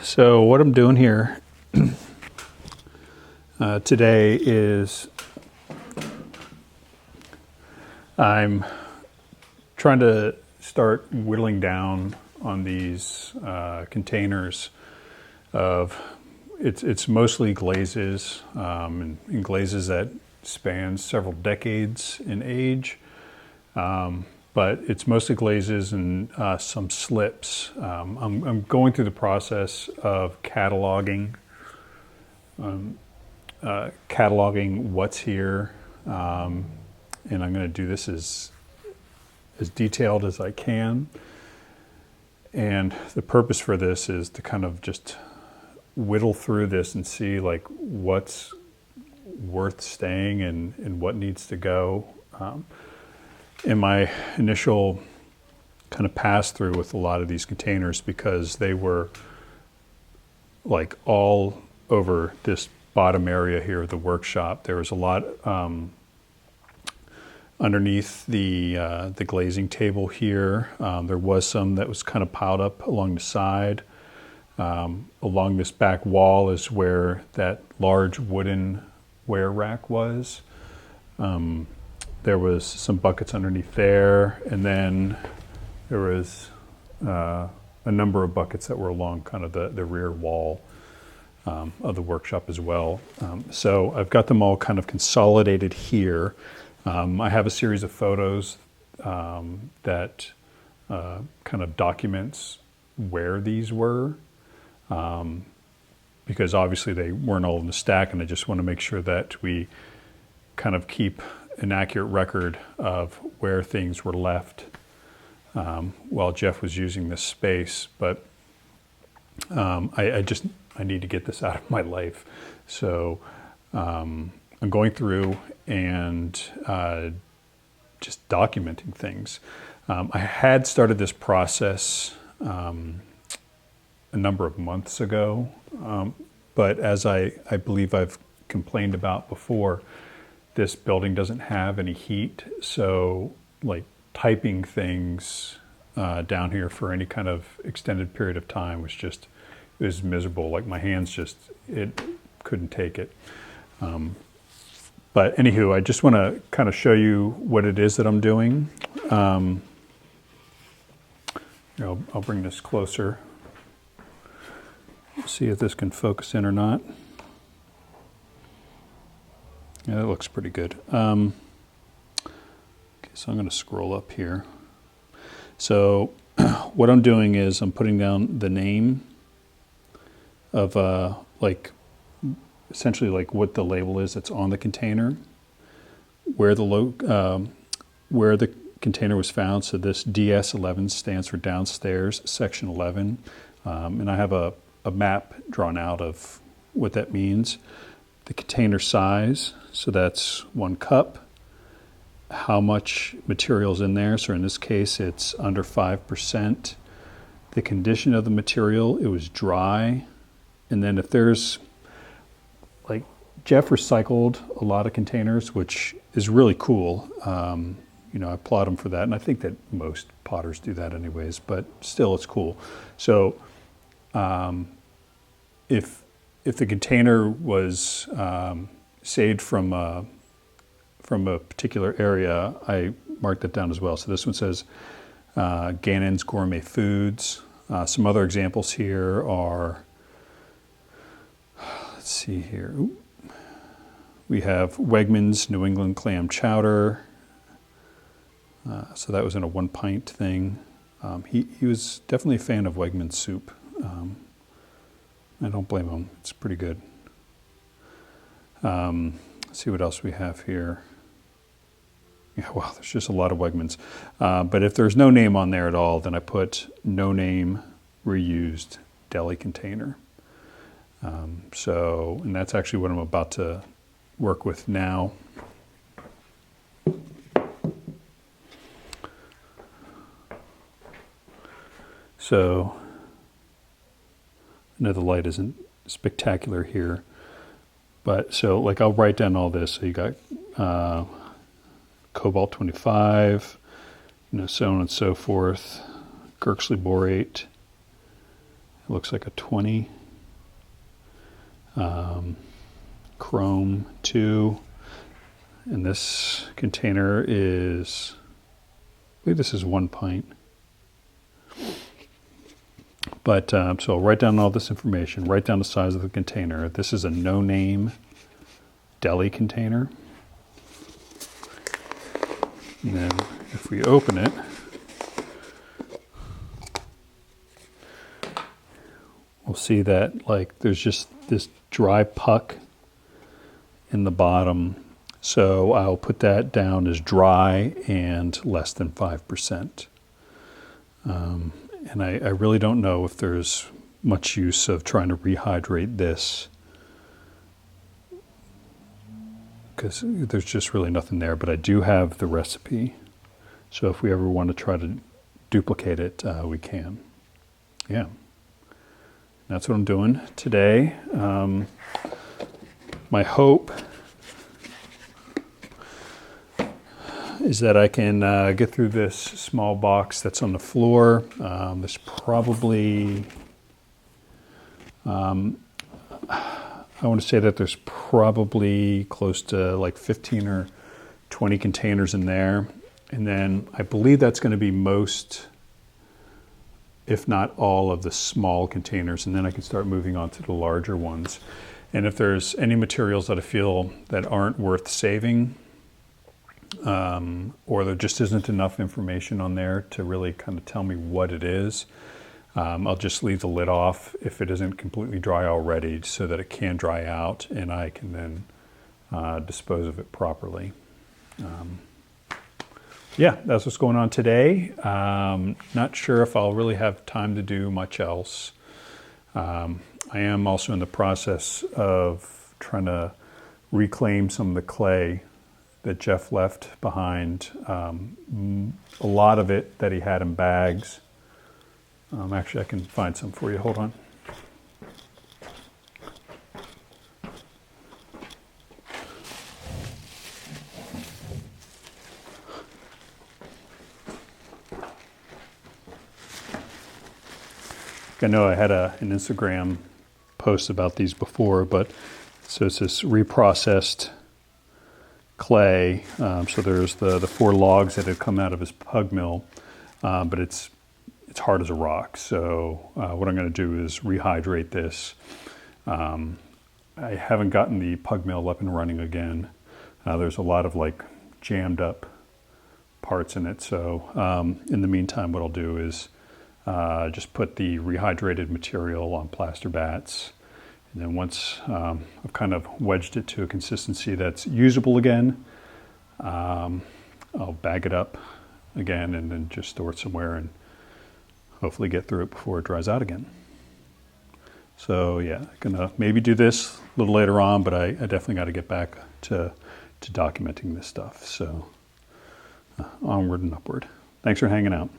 So what I'm doing here today is I'm trying to start whittling down on these containers of it's mostly glazes and glazes that span several decades in age. But it's mostly glazes and some slips. I'm going through the process of cataloging what's here, and I'm going to do this as detailed as I can. And the purpose for this is to kind of just whittle through this and see like what's worth staying and what needs to go. In my initial kind of pass through with a lot of these containers, because they were like all over this bottom area here of the workshop, there was a lot underneath the glazing table here. There was some that was kind of piled up along the side. Along this back wall is where that large wooden ware rack was. There was some buckets underneath there, and then there was a number of buckets that were along kind of the rear wall of the workshop as well. So I've got them all kind of consolidated here. I have a series of photos that kind of documents where these were, because obviously they weren't all in the stack, and I just want to make sure that we kind of keep an accurate record of where things were left while Jeff was using this space. But I need to get this out of my life. So I'm going through and just documenting things. I had started this process a number of months ago, but as I believe I've complained about before, this building doesn't have any heat, so like typing things down here for any kind of extended period of time was miserable. Like my hands it couldn't take it. But anywho, I just want to kind of show you what it is that I'm doing. I'll bring this closer. See if this can focus in or not. Yeah, that looks pretty good. Okay, so I'm going to scroll up here. So what I'm doing is I'm putting down the name of essentially like what the label is that's on the container, where the container was found. So this DS11 stands for downstairs, section 11, and I have a map drawn out of what that means. The container size, so that's 1 cup. How much material's in there? So in this case, it's under 5%. The condition of the material, it was dry. And then if there's, like, Jeff recycled a lot of containers, which is really cool. I applaud him for that. And I think that most potters do that anyways, but still it's cool. So if the container was saved from a particular area, I marked that down as well. So this one says Gannon's Gourmet Foods. Some other examples here are, let's see here. We have Wegmans New England Clam Chowder. So that was in a 1 pint thing. He was definitely a fan of Wegmans soup. I don't blame him. It's pretty good. Let's see what else we have here. Yeah, wow, there's just a lot of Wegmans. But if there's no name on there at all, then I put no name reused deli container. And that's actually what I'm about to work with now. So I know the light isn't spectacular here, but so like I'll write down all this. So you got cobalt 25, so on and so forth. Kirksley borate, it looks like a 20. Chrome 2. And this container is, I believe this is 1 pint. But so I'll write down all this information, write down the size of the container. This is a no-name deli container. And then if we open it, we'll see that like there's just this dry puck in the bottom. So I'll put that down as dry and less than 5%. And I really don't know if there's much use of trying to rehydrate this, because there's just really nothing there, but I do have the recipe. So if we ever want to try to duplicate it, we can. Yeah. That's what I'm doing today. My hope is that I can get through this small box that's on the floor. There's probably, I want to say that there's probably close to like 15 or 20 containers in there. And then I believe that's going to be most, if not all, of the small containers. And then I can start moving on to the larger ones. And if there's any materials that I feel that aren't worth saving, or there just isn't enough information on there to really kind of tell me what it is, I'll just leave the lid off if it isn't completely dry already, so that it can dry out and I can then dispose of it properly. Yeah, that's what's going on today. Not sure if I'll really have time to do much else. I am also in the process of trying to reclaim some of the clay that Jeff left behind. A lot of it that he had in bags. Actually, I can find some for you. Hold on. I know I had an Instagram post about these before, but so it's this reprocessed clay. So there's the 4 logs that had come out of his pug mill, but it's hard as a rock. So what I'm going to do is rehydrate this. I haven't gotten the pug mill up and running again. There's a lot of like jammed up parts in it. So in the meantime, what I'll do is just put the rehydrated material on plaster bats. And then once I've kind of wedged it to a consistency that's usable again, I'll bag it up again and then just store it somewhere and hopefully get through it before it dries out again. So yeah, I'm gonna maybe do this a little later on, but I definitely got to get back to documenting this stuff. So onward and upward. Thanks for hanging out.